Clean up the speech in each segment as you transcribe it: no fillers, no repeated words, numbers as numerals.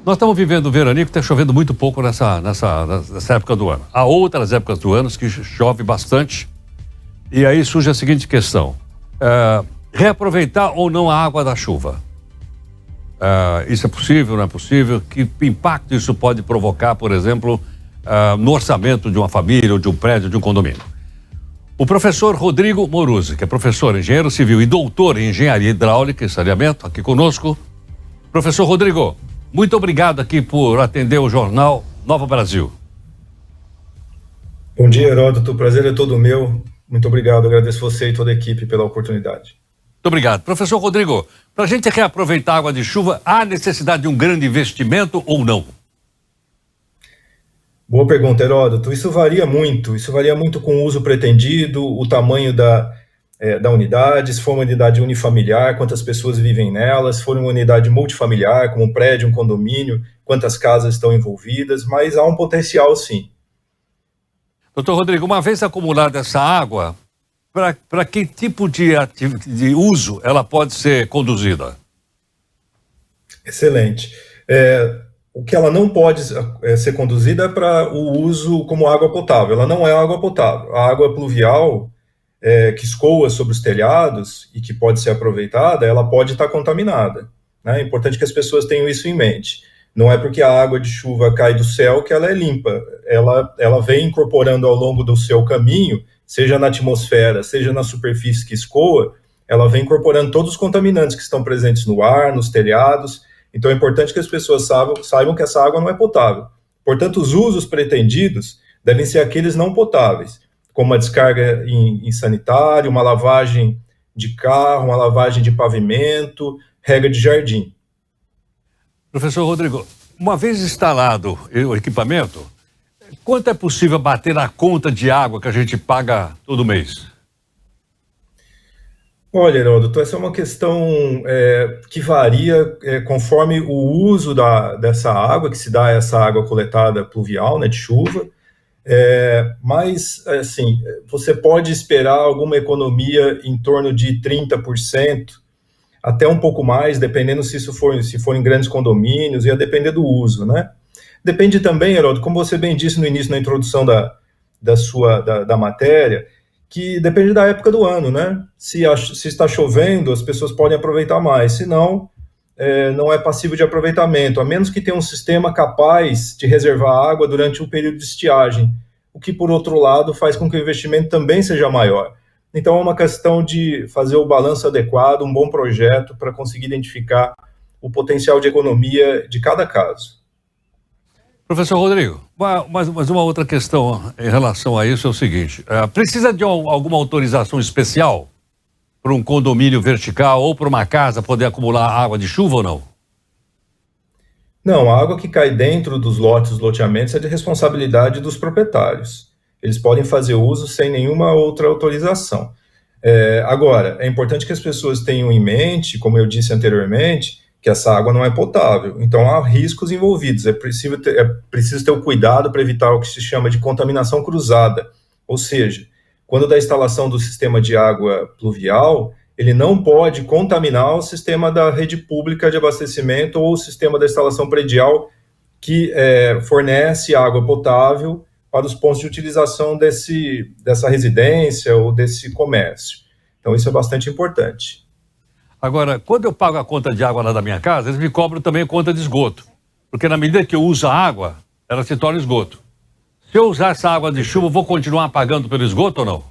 Nós estamos vivendo o veranico, está chovendo muito pouco nessa época do ano. Há outras épocas do ano que chove bastante. E aí surge a seguinte questão. Reaproveitar ou não a água da chuva? Isso é possível, não é possível? Que impacto isso pode provocar, por exemplo, no orçamento de uma família, ou de um prédio, de um condomínio? O professor Rodrigo Moruzzi, que é professor, engenheiro civil e doutor em engenharia hidráulica e saneamento, aqui conosco. Professor Rodrigo, muito obrigado aqui por atender o jornal Nova Brasil. Bom dia, Heródoto. O prazer é todo meu. Muito obrigado. Agradeço você e toda a equipe pela oportunidade. Muito obrigado. Professor Rodrigo, para a gente reaproveitar a água de chuva, há necessidade de um grande investimento ou não? Boa pergunta, Heródoto. Isso varia muito com o uso pretendido, o tamanho da unidade, se for uma unidade unifamiliar, quantas pessoas vivem nela, se for uma unidade multifamiliar, como um prédio, um condomínio, quantas casas estão envolvidas, mas há um potencial sim. Doutor Rodrigo, uma vez acumulada essa água, para que tipo de uso ela pode ser conduzida? Excelente. O que ela não pode ser conduzida é para o uso como água potável. Ela não é água potável. A água pluvial que escoa sobre os telhados e que pode ser aproveitada, ela pode estar contaminada, né? É importante que as pessoas tenham isso em mente. Não é porque a água de chuva cai do céu que ela é limpa. Ela vem incorporando ao longo do seu caminho, seja na atmosfera, seja na superfície que escoa, ela vem incorporando todos os contaminantes que estão presentes no ar, nos telhados. Então é importante que as pessoas saibam que essa água não é potável. Portanto, os usos pretendidos devem ser aqueles não potáveis, como uma descarga em sanitário, uma lavagem de carro, uma lavagem de pavimento, rega de jardim. Professor Rodrigo, uma vez instalado o equipamento, quanto é possível bater na conta de água que a gente paga todo mês? Olha, Heródoto, essa é uma questão que varia conforme o uso dessa água, que se dá essa água coletada pluvial, né, de chuva, mas, assim, você pode esperar alguma economia em torno de 30%, até um pouco mais, dependendo se for em grandes condomínios, ia depender do uso, né? Depende também, Heródoto, como você bem disse no início, na introdução da matéria, que depende da época do ano, né? Se está chovendo, as pessoas podem aproveitar mais, se não, não é passível de aproveitamento, a menos que tenha um sistema capaz de reservar água durante o período de estiagem, o que, por outro lado, faz com que o investimento também seja maior. Então, é uma questão de fazer o balanço adequado, um bom projeto para conseguir identificar o potencial de economia de cada caso. Professor Rodrigo, mas uma outra questão em relação a isso é o seguinte, precisa de alguma autorização especial para um condomínio vertical ou para uma casa poder acumular água de chuva ou não? Não, a água que cai dentro dos loteamentos é de responsabilidade dos proprietários. Eles podem fazer uso sem nenhuma outra autorização. Agora, é importante que as pessoas tenham em mente, como eu disse anteriormente, que essa água não é potável. Então, há riscos envolvidos. É preciso ter o cuidado para evitar o que se chama de contaminação cruzada. Ou seja, quando da instalação do sistema de água pluvial, ele não pode contaminar o sistema da rede pública de abastecimento ou o sistema da instalação predial que fornece água potável para os pontos de utilização dessa residência ou desse comércio. Então, isso é bastante importante. Agora, quando eu pago a conta de água lá da minha casa, eles me cobram também a conta de esgoto. Porque na medida que eu uso a água, ela se torna esgoto. Se eu usar essa água de chuva, eu vou continuar pagando pelo esgoto ou não?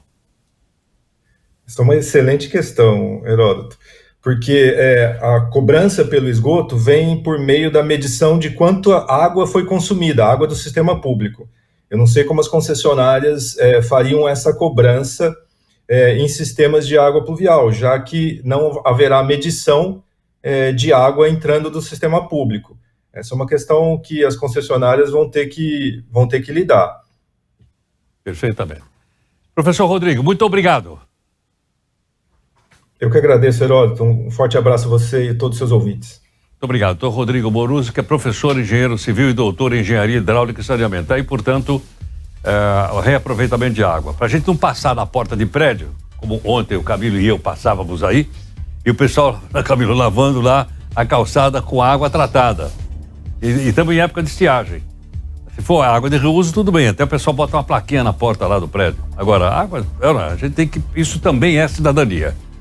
Essa é uma excelente questão, Heródoto. Porque a cobrança pelo esgoto vem por meio da medição de quanto a água foi consumida, a água do sistema público. Eu não sei como as concessionárias fariam essa cobrança em sistemas de água pluvial, já que não haverá medição de água entrando do sistema público. Essa é uma questão que as concessionárias vão ter que lidar. Perfeitamente. Professor Rodrigo, muito obrigado. Eu que agradeço, Heródoto. Um forte abraço a você e todos os seus ouvintes. Muito obrigado. Doutor Rodrigo Moruzzi, que é professor, engenheiro civil e doutor em engenharia hidráulica e saneamento. Aí, portanto, o reaproveitamento de água. Para a gente não passar na porta de prédio, como ontem o Camilo e eu passávamos aí, e o pessoal da Camilo lavando lá a calçada com água tratada. E estamos em época de estiagem. Se for água de reuso, tudo bem. Até o pessoal bota uma plaquinha na porta lá do prédio. Agora, água, a gente tem que... Isso também é cidadania.